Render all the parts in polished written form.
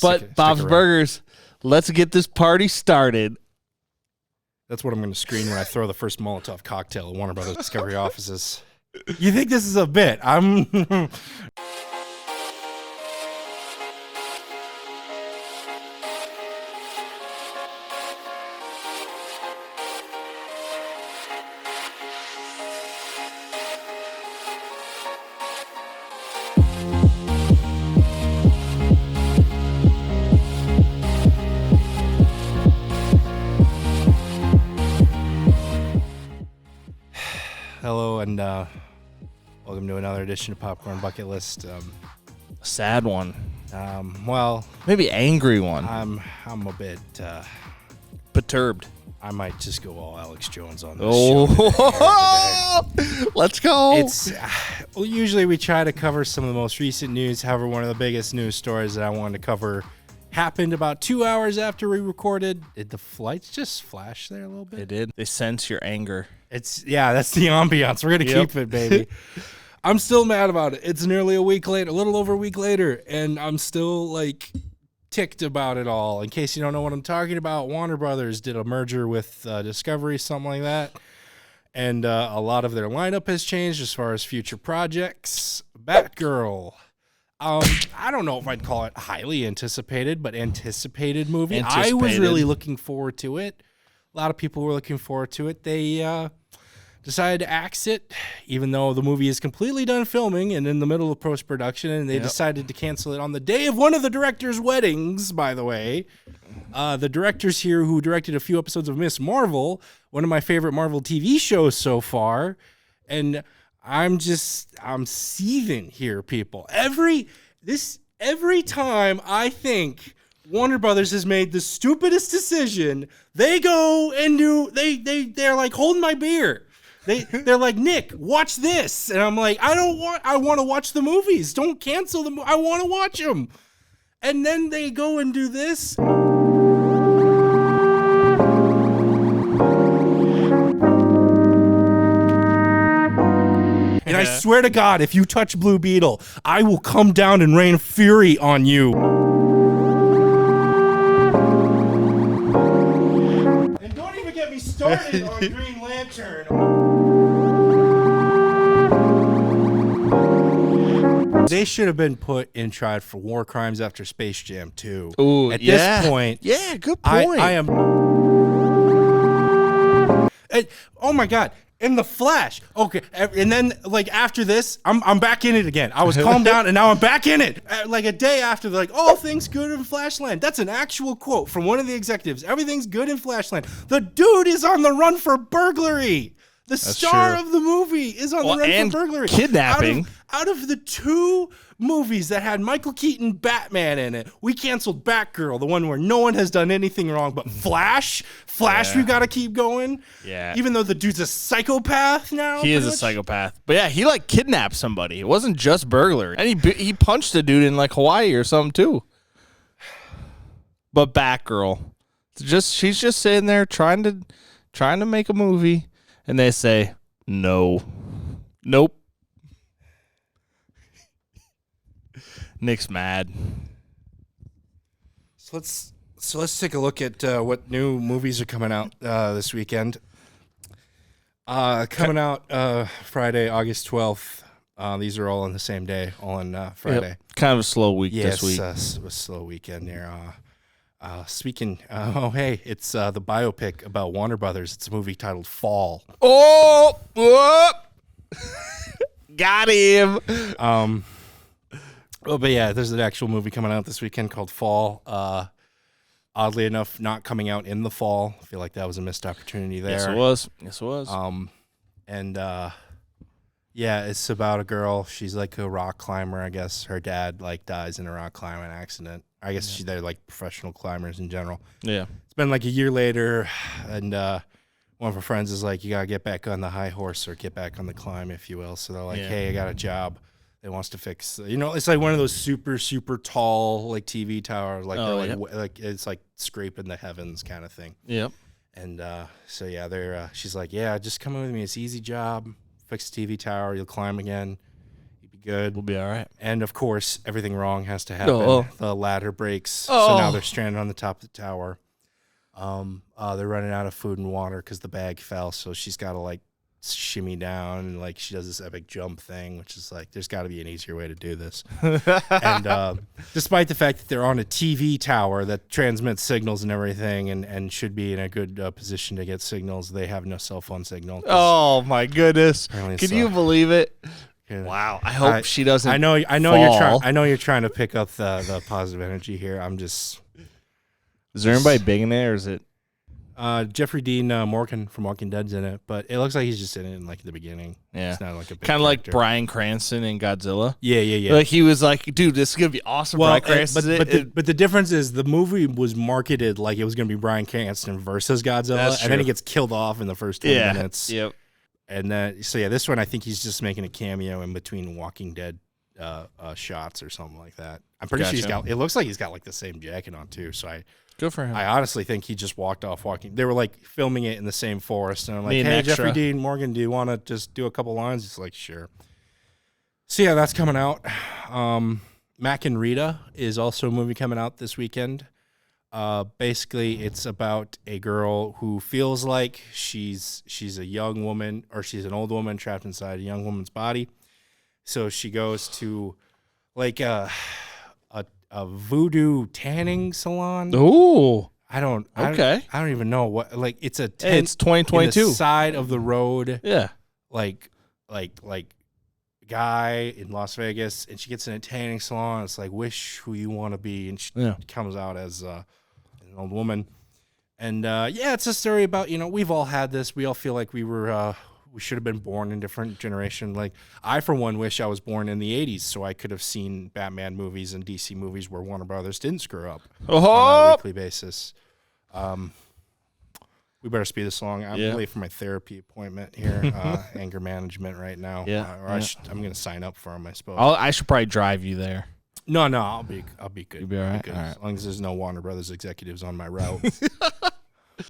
But Bob's Burgers, let's get this party started. That's what I'm going to screen when I throw the first Molotov cocktail at Warner Brothers Discovery offices. You think this is a bit? Hello, and welcome to another edition of Popcorn Bucket List. Sad one. Well, maybe angry one. I'm a bit perturbed. I might just go all Alex Jones on this show. Let's go. It's usually we try to cover some of the most recent news. However, one of the biggest news stories that I wanted to cover happened about 2 hours after we recorded. Did the flights just flash there a little bit? They did. They sense your anger. That's the ambiance. We're gonna keep it, baby. I'm still mad about it. It's nearly a week later, a little over a week later, and I'm still like ticked about it all. In case you don't know what I'm talking about, Warner Brothers did a merger with Discovery, something like that, and a lot of their lineup has changed as far as future projects. Batgirl. I don't know if I'd call it highly anticipated, but anticipated movie. I was really looking forward to it. A lot of people were looking forward to it. They decided to axe it, even though the movie is completely done filming and in the middle of post-production, and they decided to cancel it on the day of one of the director's weddings, by the way. The directors here who directed a few episodes of Miss Marvel, one of my favorite Marvel TV shows so far, and I'm seething here, people. Every time I think Warner Brothers has made the stupidest decision, they go and they're like holding my beer. They're like, Nick, watch this. And I'm like, I want to watch the movies. Don't cancel them. I want to watch them. And then they go and do this. And I swear to God, if you touch Blue Beetle, I will come down and rain fury on you. And don't even get me started on Green Lantern. They should have been put in trial for war crimes after Space Jam 2. Ooh, At this point, good point. I am. Oh my God. In the Flash. Okay. And then, like, after this, I'm back in it again. I was calmed down, and now I'm back in it. Like, a day after, they're like, all things good in Flashland. That's an actual quote from one of the executives. Everything's good in Flashland. The dude is on the run for burglary. That's star of the movie is on the run for burglary. Kidnapping. Out of the two movies that had Michael Keaton Batman in it, we canceled Batgirl, the one where no one has done anything wrong, but Flash, we got to keep going. Yeah. Even though the dude's a psychopath now. He is a psychopath. But yeah, he like kidnapped somebody. It wasn't just burglary. And he punched a dude in like Hawaii or something too. But Batgirl, she's just sitting there trying to make a movie, and they say no. Nope. Nick's mad. So let's take a look at what new movies are coming out this weekend. Coming out Friday, August 12th. These are all on the same day, all on Friday. Yep. Kind of a slow week this week. Yes, a slow weekend there. Speaking, it's the biopic about Warner Brothers. It's a movie titled Fall. Oh, got him. But yeah, there's an actual movie coming out this weekend called Fall. Oddly enough, not coming out in the fall. I feel like that was a missed opportunity there. Yes, it was. Yeah, it's about a girl. She's like a rock climber, I guess. Her dad like dies in a rock climbing accident. I guess they're like professional climbers in general. Yeah. It's been like a year later, and one of her friends is like, you got to get back on the high horse or get back on the climb, if you will. So they're like, hey, I got a job. They wants to fix, it's like one of those super, super tall like TV towers, like like it's like scraping the heavens kind of thing. Yep. And so yeah, she's like, yeah, just come in with me. It's an easy job. Fix the TV tower. You'll climb again. You'll be good. We'll be all right. And of course, everything wrong has to happen. Oh. The ladder breaks, so now they're stranded on the top of the tower. They're running out of food and water because the bag fell, so she's got to like shimmy down, and like she does this epic jump thing, which is like there's got to be an easier way to do this. And despite the fact that they're on a TV tower that transmits signals and everything, and should be in a good position to get signals, they have no cell phone signal. Oh my goodness! Can you believe it? Yeah. Wow! I hope she doesn't. I know you're trying to pick up the positive energy here. I'm just. Is there anybody big in it, or is it? Jeffrey Dean Morgan from Walking Dead's in it, but it looks like he's just in it in like the beginning. Yeah, it's not like a big kind of like character. Bryan Cranston in Godzilla. Yeah. Like he was like, dude, this is gonna be awesome. Well, Bryan Cranston, but the difference is the movie was marketed like it was gonna be Bryan Cranston versus Godzilla, and then he gets killed off in the first 20 minutes. Yep. And then this one I think he's just making a cameo in between Walking Dead shots or something like that. I'm pretty sure it looks like he's got like the same jacket on too. So good for him. I honestly think he just walked off walking. They were like filming it in the same forest, and I'm like, Need hey, an extra. Jeffrey Dean Morgan, do you want to just do a couple lines? He's like, sure. So yeah, that's coming out. Mack and Rita is also a movie coming out this weekend. Basically, it's about a girl who feels like she's a young woman, or she's an old woman trapped inside a young woman's body. So she goes to like a voodoo tanning salon. Ooh. I don't even know what, like it's a tent. Hey, it's 2022. In the side of the road. Yeah. Like guy in Las Vegas, and she gets in a tanning salon. It's like, wish who you want to be, and she comes out as an old woman. And it's a story about, we've all had this. We all feel like we should have been born in a different generation. Like I, for one, wish I was born in the 80s so I could have seen Batman movies and DC movies where Warner Brothers didn't screw up on a weekly basis. We better speed this along. I'm late for my therapy appointment here, anger management right now. I'm going to sign up for them, I suppose. I should probably drive you there. No, I'll be good. You'll be all right? Good. All right. As long as there's no Warner Brothers executives on my route.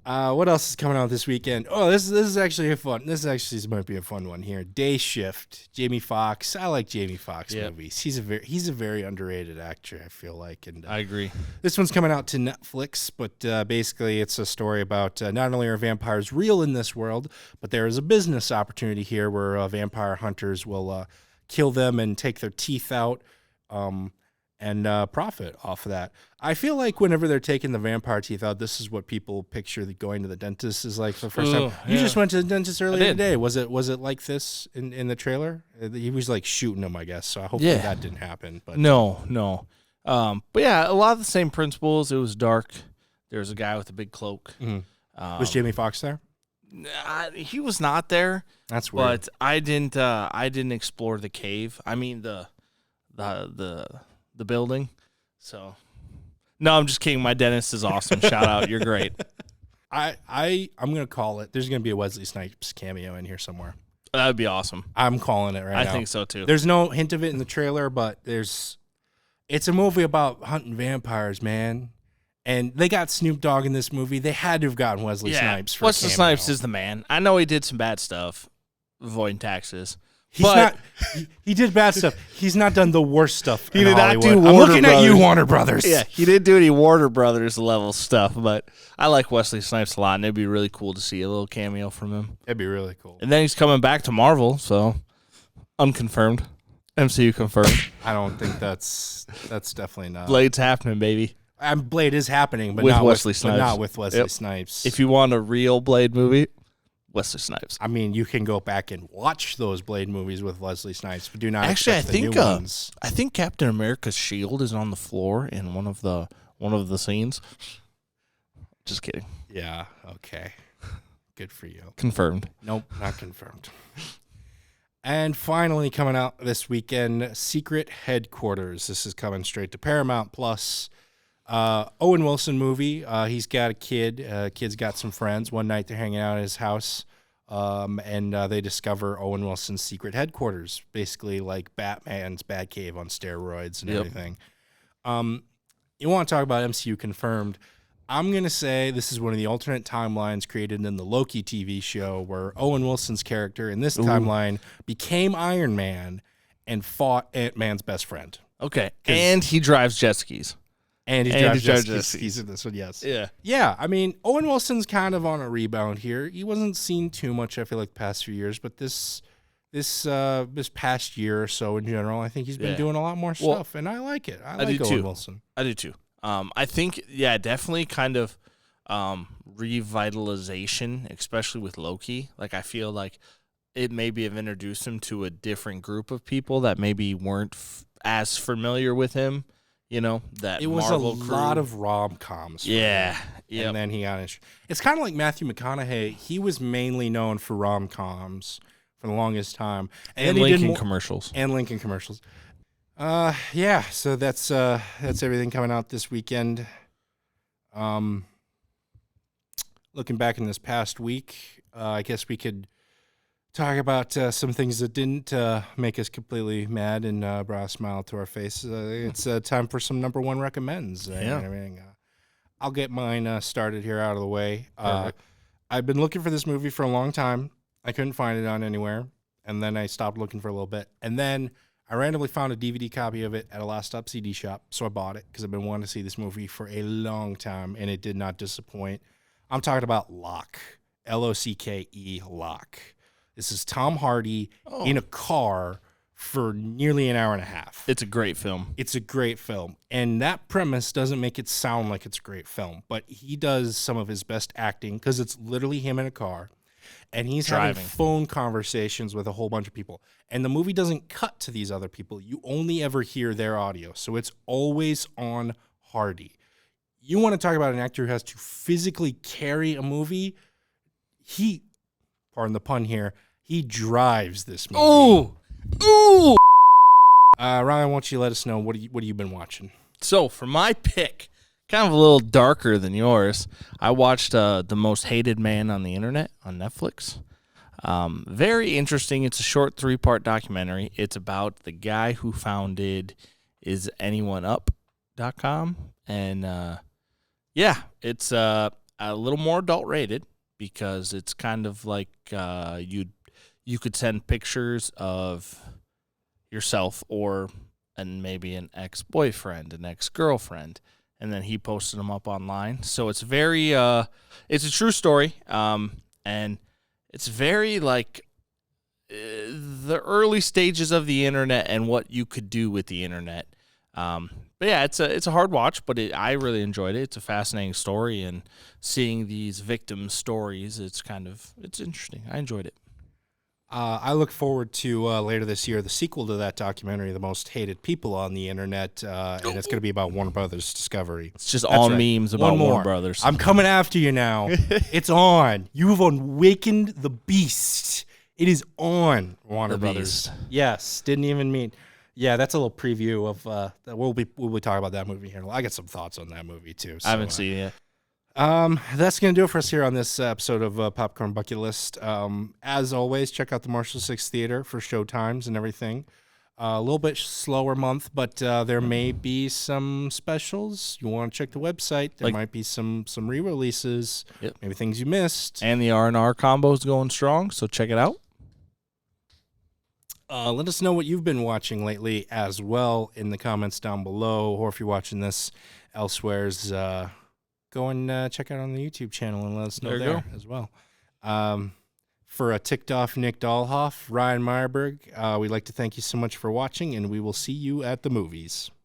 What else is coming out this weekend? Oh, this is actually this might be a fun one here. Day Shift. Jamie Foxx. I like Jamie Foxx movies. He's a very underrated actor, I feel like. And I agree. This one's coming out to Netflix, but basically it's a story about not only are vampires real in this world, but there is a business opportunity here where vampire hunters will kill them and take their teeth out. And profit off of that. I feel like whenever they're taking the vampire teeth out, this is what people picture going to the dentist is like for the first time. You just went to the dentist earlier today. Was it like this in the trailer? He was like shooting them, I guess. So I hope that didn't happen. But no. But yeah, a lot of the same principles. It was dark. There was a guy with a big cloak. Mm-hmm. Was Jamie Foxx there? He was not there. That's weird. But I didn't explore the cave. I mean the building. So no, I'm just kidding. My dentist is awesome. Shout out, you're great. I'm gonna call it. There's gonna be a Wesley Snipes cameo in here somewhere. That would be awesome. I'm calling it right now. I think so too. There's no hint of it in the trailer, but it's a movie about hunting vampires, man. And they got Snoop Dogg in this movie. They had to have gotten Wesley Snipes for Wesley Snipes is the man. I know he did some bad stuff, avoiding taxes. He did bad stuff. He's not done the worst stuff. He did Hollywood. not do Warner I'm looking Brothers. at you, Warner Brothers. Yeah, he didn't do any Warner Brothers level stuff, but I like Wesley Snipes a lot, and it'd be really cool to see a little cameo from him. That'd be really cool. And then he's coming back to Marvel, so unconfirmed. MCU confirmed. I don't think that's definitely not. Blade's happening, baby. Blade is happening, but With not Wesley Snipes. But not with Wesley Snipes. If you want a real Blade movie, Wesley Snipes. I mean, you can go back and watch those Blade movies with Wesley Snipes, but do not actually. expect the new ones. I think Captain America's shield is on the floor in one of the scenes. Just kidding. Yeah. Okay. Good for you. Confirmed. Nope, not confirmed. And finally, coming out this weekend, Secret Headquarters. This is coming straight to Paramount Plus. Owen Wilson movie. He's got a kid. Kid's got some friends. One night they're hanging out at his house, and they discover Owen Wilson's secret headquarters, basically like Batman's Batcave on steroids and everything. You want to talk about MCU confirmed? I'm going to say this is one of the alternate timelines created in the Loki TV show where Owen Wilson's character in this timeline became Iron Man and fought Ant-Man's best friend. Okay. And he drives jet skis. And he drives jet skis in this one, yes. Yeah. Yeah, I mean, Owen Wilson's kind of on a rebound here. He wasn't seen too much, I feel like, the past few years, but this past year or so in general, I think he's been doing a lot more stuff, and I like it. I like Owen Wilson. I do too. I think, definitely kind of revitalization, especially with Loki. Like, I feel like it maybe have introduced him to a different group of people that maybe weren't as familiar with him. That it was Marvel a lot of rom-coms. Yeah. And then he got it's kind of like Matthew McConaughey. He was mainly known for rom-coms for the longest time. And Lincoln commercials. And Lincoln commercials. Yeah, so that's everything coming out this weekend. Looking back in this past week, I guess we could talk about some things that didn't make us completely mad and brought a smile to our face. It's time for some number one recommends. I'll get mine started here out of the way. I've been looking for this movie for a long time. I couldn't find it on anywhere, and then I stopped looking for a little bit. And then I randomly found a DVD copy of it at a Last Stop CD shop, so I bought it because I've been wanting to see this movie for a long time, and it did not disappoint. I'm talking about Locke, L-O-C-K-E, Locke. This is Tom Hardy in a car for nearly an hour and a half. It's a great film. It's a great film. And that premise doesn't make it sound like it's a great film, but he does some of his best acting because it's literally him in a car. And he's having phone conversations with a whole bunch of people. And the movie doesn't cut to these other people. You only ever hear their audio. So it's always on Hardy. You want to talk about an actor who has to physically carry a movie? He, pardon the pun here, he drives this movie. Ooh! Ryan, why don't you let us know what have you been watching? So for my pick, kind of a little darker than yours, I watched The Most Hated Man on the Internet on Netflix. Very interesting. It's a short 3-part documentary. It's about the guy who founded IsAnyoneUp.com. And it's a little more adult rated because it's kind of like you could send pictures of yourself and maybe an ex-boyfriend, an ex-girlfriend, and then he posted them up online. So it's very it's a true story, and it's very like the early stages of the internet and what you could do with the internet. But yeah, it's a hard watch, but I really enjoyed it. It's a fascinating story, and seeing these victims' stories, it's interesting. I enjoyed it. I look forward to later this year the sequel to that documentary, The Most Hated People on the Internet, and it's going to be about Warner Brothers Discovery. It's just all memes about Warner Brothers. I'm coming after you now. It's on. You've awakened the beast. It is on Warner Brothers. Beast. Yes, didn't even mean. Yeah, that's a little preview of. We'll be talking about that movie here. I got some thoughts on that movie too. So, I haven't seen it yet. That's going to do it for us here on this episode of Popcorn Bucket List. As always, check out the Marshall 6 Theater for showtimes and everything. A little bit slower month, but there may be some specials. You want to check the website. There might be some re-releases, maybe things you missed. And the R&R combo is going strong, so check it out. Let us know what you've been watching lately as well in the comments down below, or if you're watching this elsewhere's, go and check out on the YouTube channel and let us know there as well. For a ticked off Nick Dahlhoff, Ryan Meyerberg, we'd like to thank you so much for watching, and we will see you at the movies.